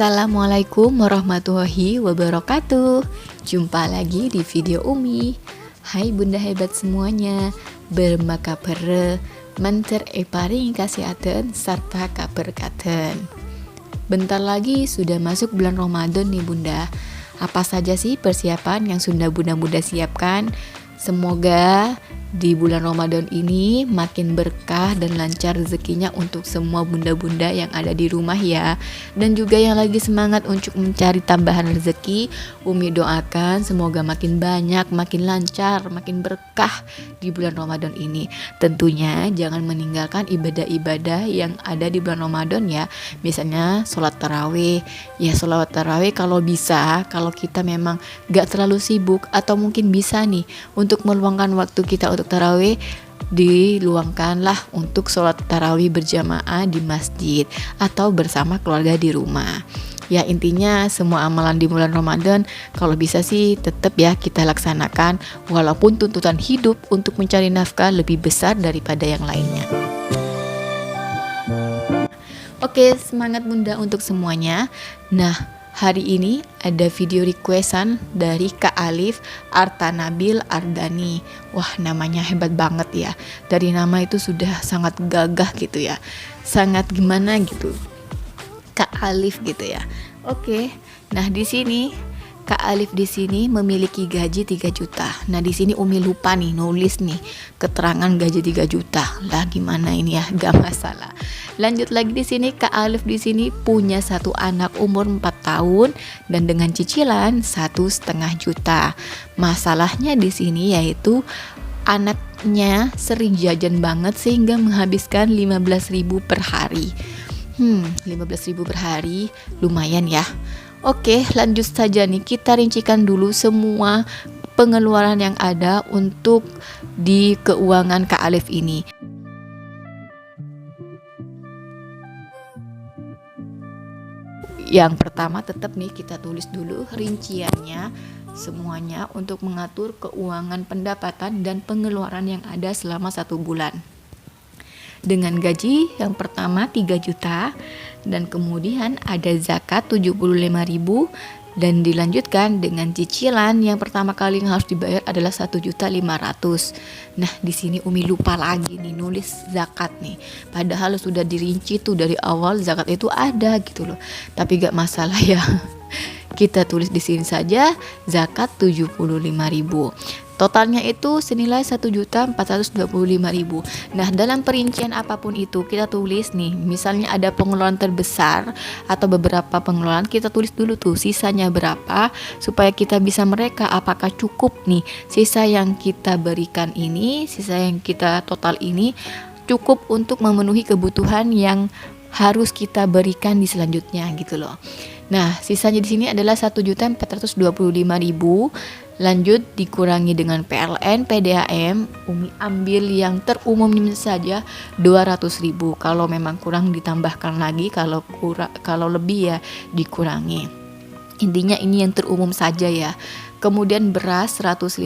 Assalamualaikum warahmatullahi wabarakatuh. Jumpa lagi di video Umi. Hai bunda hebat semuanya, bermaka pere, menter paring kasihatan serta kaberkatan. Bentar lagi sudah masuk bulan Ramadan nih bunda. Apa saja sih persiapan yang sudah bunda-bunda siapkan? Semoga di bulan Ramadan ini makin berkah dan lancar rezekinya untuk semua bunda-bunda yang ada di rumah ya. Dan juga yang lagi semangat untuk mencari tambahan rezeki, Umi doakan semoga makin banyak, makin lancar, makin berkah di bulan Ramadan ini. Tentunya jangan meninggalkan ibadah-ibadah yang ada di bulan Ramadan ya. Misalnya sholat tarawih. Ya sholat tarawih kalau bisa, kalau kita memang gak terlalu sibuk atau mungkin bisa nih untuk meluangkan waktu kita untuk tarawih, diluangkanlah untuk sholat tarawih berjamaah di masjid atau bersama keluarga di rumah. Ya intinya semua amalan di bulan Ramadan kalau bisa sih tetap ya kita laksanakan, walaupun tuntutan hidup untuk mencari nafkah lebih besar daripada yang lainnya. Oke, semangat bunda untuk semuanya. Nah, hari ini ada video requestan dari Kak Alif Artanabil Ardani. Wah, namanya hebat banget ya. Dari nama itu sudah sangat gagah gitu ya. Sangat gimana gitu. Kak Alif gitu ya. Oke. Nah, di sini Kak Alif di sini memiliki gaji 3 juta. Nah, di sini Umi lupa nih nulis nih keterangan gaji 3 juta. Lah gimana ini ya? Gak masalah. Lanjut lagi di sini Kak Alif di sini punya satu anak umur 4 tahun dan dengan cicilan 1,5 juta. Masalahnya di sini yaitu anaknya sering jajan banget sehingga menghabiskan 15.000 per hari. 15.000 per hari lumayan ya. Oke, lanjut saja nih, kita rincikan dulu semua pengeluaran yang ada untuk di keuangan Kak Alif ini. Yang pertama tetap nih kita tulis dulu rinciannya semuanya untuk mengatur keuangan pendapatan dan pengeluaran yang ada selama 1 bulan. Dengan gaji yang pertama 3 juta dan kemudian ada zakat 75.000 dan dilanjutkan dengan cicilan yang pertama kali yang harus dibayar adalah 1.500.000. Nah, di sini Umi lupa lagi nih nulis zakat nih. Padahal sudah dirinci tuh dari awal zakat itu ada gitu loh. Tapi gak masalah ya. Kita tulis di sini saja zakat 75.000. Totalnya itu senilai 1.425.000. Nah, dalam perincian apapun itu kita tulis nih, misalnya ada pengeluaran terbesar atau beberapa pengeluaran, kita tulis dulu tuh sisanya berapa supaya kita bisa mereka apakah cukup nih sisa yang kita berikan ini, sisa yang kita total ini cukup untuk memenuhi kebutuhan yang harus kita berikan di selanjutnya gitu loh. Nah, sisanya di sini adalah 1.425.000. Lanjut dikurangi dengan PLN, PDAM, Umi ambil yang terumum saja 200.000. Kalau memang kurang ditambahkan lagi, kalau lebih ya dikurangi. Intinya ini yang terumum saja ya. Kemudian beras 150.000,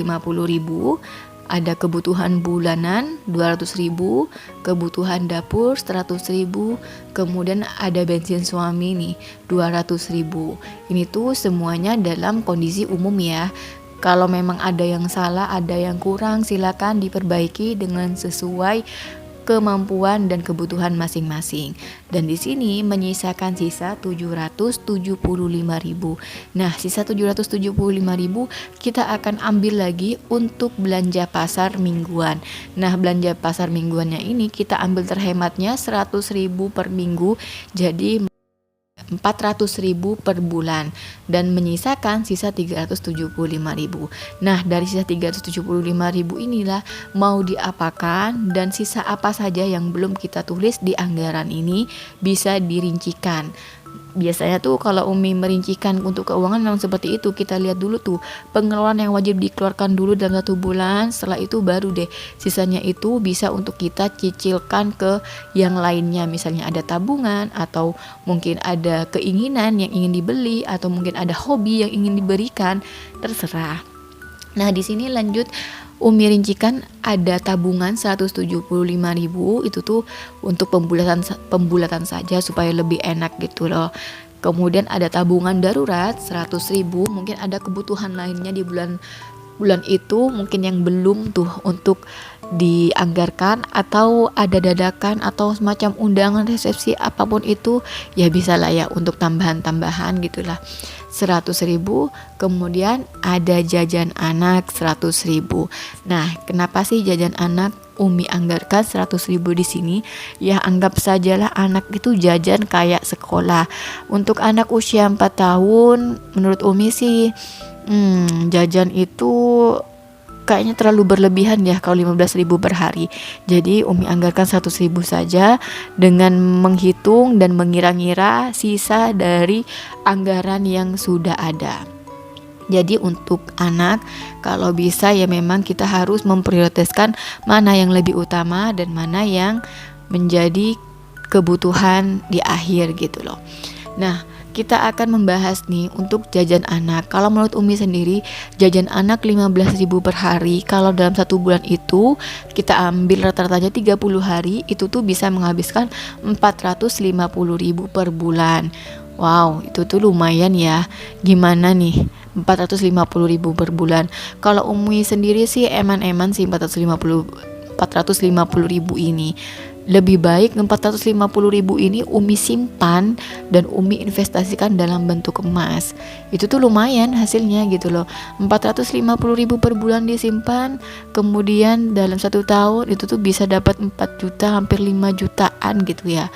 ada kebutuhan bulanan 200.000, kebutuhan dapur 100.000, kemudian ada bensin suami nih 200.000. Ini tuh semuanya dalam kondisi umum ya. Kalau memang ada yang salah, ada yang kurang, silakan diperbaiki dengan sesuai kemampuan dan kebutuhan masing-masing. Dan di sini menyisakan sisa 775.000. Nah, sisa 775.000 kita akan ambil lagi untuk belanja pasar mingguan. Nah, belanja pasar mingguannya ini kita ambil terhematnya 100.000 per minggu. Jadi 400.000 per bulan dan menyisakan sisa 375.000. Nah, dari sisa 375.000 inilah mau diapakan dan sisa apa saja yang belum kita tulis di anggaran ini bisa dirincikan. Biasanya tuh kalau Umi merincikan untuk keuangan memang seperti itu. Kita lihat dulu tuh pengeluaran yang wajib dikeluarkan dulu dalam 1 bulan. Setelah itu baru deh sisanya itu bisa untuk kita cicilkan ke yang lainnya. Misalnya ada tabungan atau mungkin ada keinginan yang ingin dibeli atau mungkin ada hobi yang ingin diberikan, terserah. Nah, di sini lanjut Umi rincikan ada tabungan 175.000, itu tuh untuk pembulatan saja supaya lebih enak gitu loh. Kemudian ada tabungan darurat 100.000, mungkin ada kebutuhan lainnya di bulan itu mungkin yang belum tuh untuk dianggarkan, atau ada dadakan atau semacam undangan resepsi apapun itu, ya bisa lah ya untuk tambahan-tambahan gitulah 100.000. Kemudian ada jajan anak 100.000. Nah, kenapa sih jajan anak Umi anggarkan 100.000 di sini? Ya anggap sajalah anak itu jajan kayak sekolah. Untuk anak usia 4 tahun menurut Umi sih jajan itu kayaknya terlalu berlebihan ya kalau 15.000 per hari. Jadi Umi anggarkan 100.000 saja dengan menghitung dan mengira-ngira sisa dari anggaran yang sudah ada. Jadi untuk anak kalau bisa ya memang kita harus memprioritaskan mana yang lebih utama dan mana yang menjadi kebutuhan di akhir gitu loh. Nah, kita akan membahas nih untuk jajan anak. Kalau menurut Umi sendiri, jajan anak 15.000 per hari. Kalau dalam 1 bulan itu kita ambil rata-ratanya 30 hari, itu tuh bisa menghabiskan 450.000 per bulan. Wow, itu tuh lumayan ya. Gimana nih? 450.000 per bulan. Kalau Umi sendiri sih eman-eman sih 450.000 ini. Lebih baik 450.000 ini Umi simpan dan Umi investasikan dalam bentuk emas. Itu tuh lumayan hasilnya gitu loh. 450.000 per bulan disimpan, kemudian dalam 1 tahun itu tuh bisa dapat 4 juta, hampir 5 jutaan gitu ya.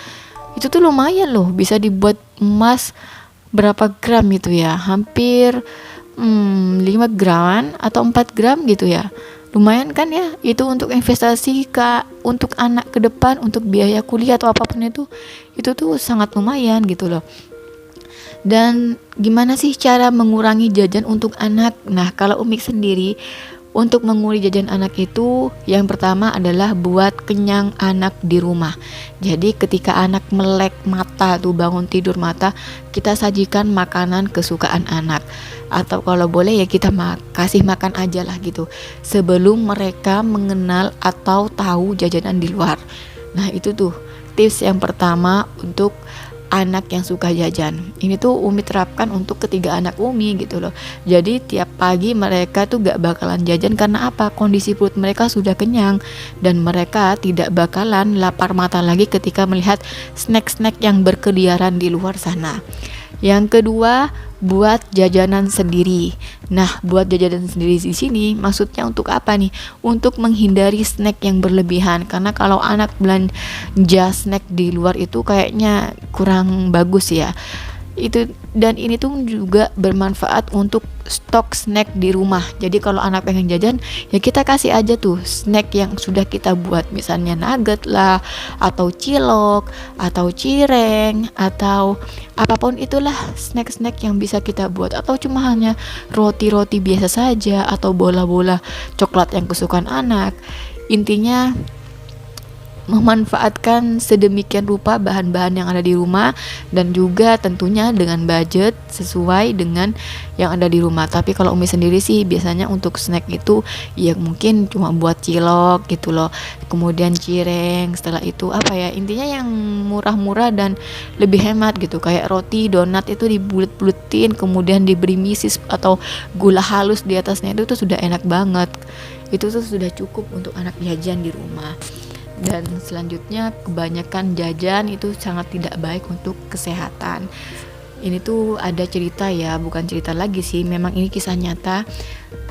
Itu tuh lumayan loh, bisa dibuat emas berapa gram gitu ya, hampir 5 gram atau 4 gram gitu ya. Lumayan kan ya, itu untuk investasi untuk anak ke depan, untuk biaya kuliah atau apapun itu tuh sangat lumayan gitu loh. Dan gimana sih cara mengurangi jajan untuk anak? Nah, kalau Umi sendiri untuk mengurangi jajan anak itu, yang pertama adalah buat kenyang anak di rumah. Jadi ketika anak melek mata tuh, bangun tidur mata, kita sajikan makanan kesukaan anak. Atau kalau boleh ya kita kasih makan aja lah gitu, sebelum mereka mengenal atau tahu jajanan di luar. Nah itu tuh tips yang pertama untuk anak yang suka jajan. Ini tuh Umi terapkan untuk ketiga anak Umi gitu loh. Jadi tiap pagi mereka tuh gak bakalan jajan, karena apa? Kondisi perut mereka sudah kenyang dan mereka tidak bakalan lapar mata lagi ketika melihat snack-snack yang berkeliaran di luar sana. Yang kedua, buat jajanan sendiri. Nah, buat jajanan sendiri di sini maksudnya untuk apa nih? Untuk menghindari snack yang berlebihan. Karena kalau anak belanja snack di luar itu kayaknya kurang bagus ya. Itu, dan ini tuh juga bermanfaat untuk stok snack di rumah. Jadi kalau anak pengen jajan, ya kita kasih aja tuh snack yang sudah kita buat, misalnya nugget lah, atau cilok, atau cireng, atau apapun itulah snack-snack yang bisa kita buat, atau cuma hanya roti-roti biasa saja, atau bola-bola coklat yang kesukaan anak. Intinya memanfaatkan sedemikian rupa bahan-bahan yang ada di rumah, dan juga tentunya dengan budget sesuai dengan yang ada di rumah. Tapi kalau Umi sendiri sih biasanya untuk snack itu ya mungkin cuma buat cilok gitu loh, kemudian cireng, setelah itu apa ya, intinya yang murah-murah dan lebih hemat gitu, kayak roti, donat itu dibulet-buletin, kemudian diberi misis atau gula halus di atasnya, itu tuh sudah enak banget. Itu tuh sudah cukup untuk anak jajan di rumah. Dan selanjutnya, kebanyakan jajan itu sangat tidak baik untuk kesehatan. Ini tuh ada cerita ya, bukan cerita lagi sih, memang ini kisah nyata.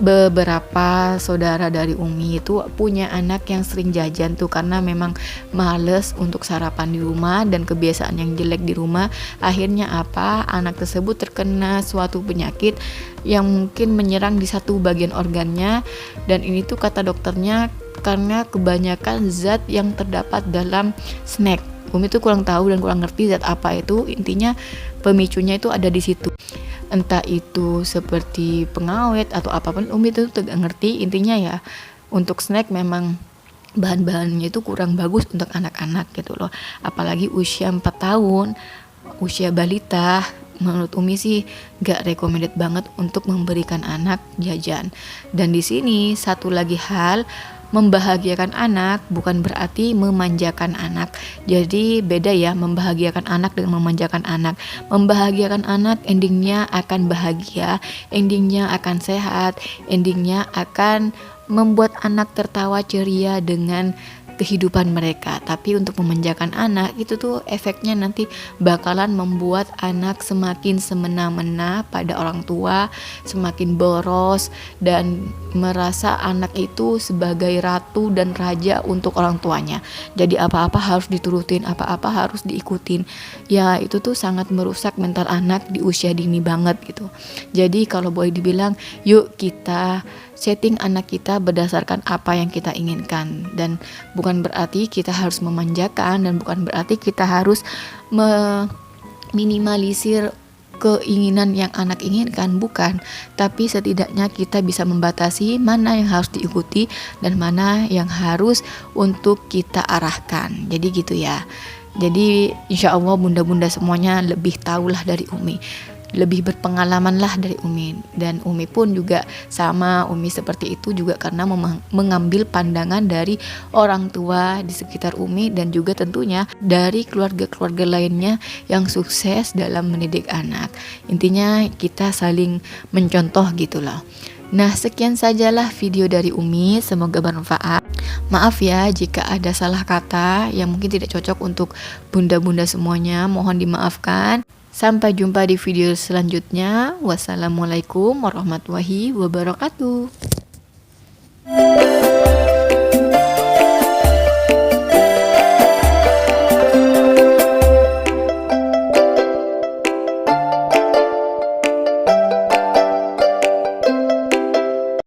Beberapa saudara dari Umi itu punya anak yang sering jajan tuh karena memang males untuk sarapan di rumah dan kebiasaan yang jelek di rumah. Akhirnya apa? Anak tersebut terkena suatu penyakit yang mungkin menyerang di satu bagian organnya, dan ini tuh kata dokternya karena kebanyakan zat yang terdapat dalam snack. Umi tuh kurang tahu dan kurang ngerti zat apa itu, intinya pemicunya itu ada di situ. Entah itu seperti pengawet atau apapun, Umi tuh tidak ngerti. Intinya ya, untuk snack memang bahan-bahannya itu kurang bagus untuk anak-anak gitu loh. Apalagi usia 4 tahun, usia balita. Menurut Umi sih gak recommended banget untuk memberikan anak jajan. Dan di sini satu lagi hal, membahagiakan anak bukan berarti memanjakan anak. Jadi beda ya, membahagiakan anak dengan memanjakan anak. Membahagiakan anak endingnya akan bahagia, endingnya akan sehat, endingnya akan membuat anak tertawa ceria dengan kehidupan mereka. Tapi untuk memanjakan anak itu tuh efeknya nanti bakalan membuat anak semakin semena-mena pada orang tua, semakin boros dan merasa anak itu sebagai ratu dan raja untuk orang tuanya. Jadi apa-apa harus diturutin, apa-apa harus diikutin. Ya itu tuh sangat merusak mental anak di usia dini banget gitu. Jadi kalau boleh dibilang, yuk kita setting anak kita berdasarkan apa yang kita inginkan, dan bukan berarti kita harus memanjakan, dan bukan berarti kita harus meminimalisir keinginan yang anak inginkan, bukan. Tapi setidaknya kita bisa membatasi mana yang harus diikuti dan mana yang harus untuk kita arahkan. Jadi gitu ya. Jadi insya Allah bunda-bunda semuanya lebih tahulah dari Umi, lebih berpengalaman lah dari Umi, dan Umi pun juga sama. Umi seperti itu juga karena mengambil pandangan dari orang tua di sekitar Umi, dan juga tentunya dari keluarga-keluarga lainnya yang sukses dalam mendidik anak. Intinya kita saling mencontoh gitulah. Nah, sekian sajalah video dari Umi, semoga bermanfaat. Maaf ya jika ada salah kata yang mungkin tidak cocok untuk bunda-bunda semuanya, mohon dimaafkan. Sampai jumpa di video selanjutnya. Wassalamualaikum warahmatullahi wabarakatuh.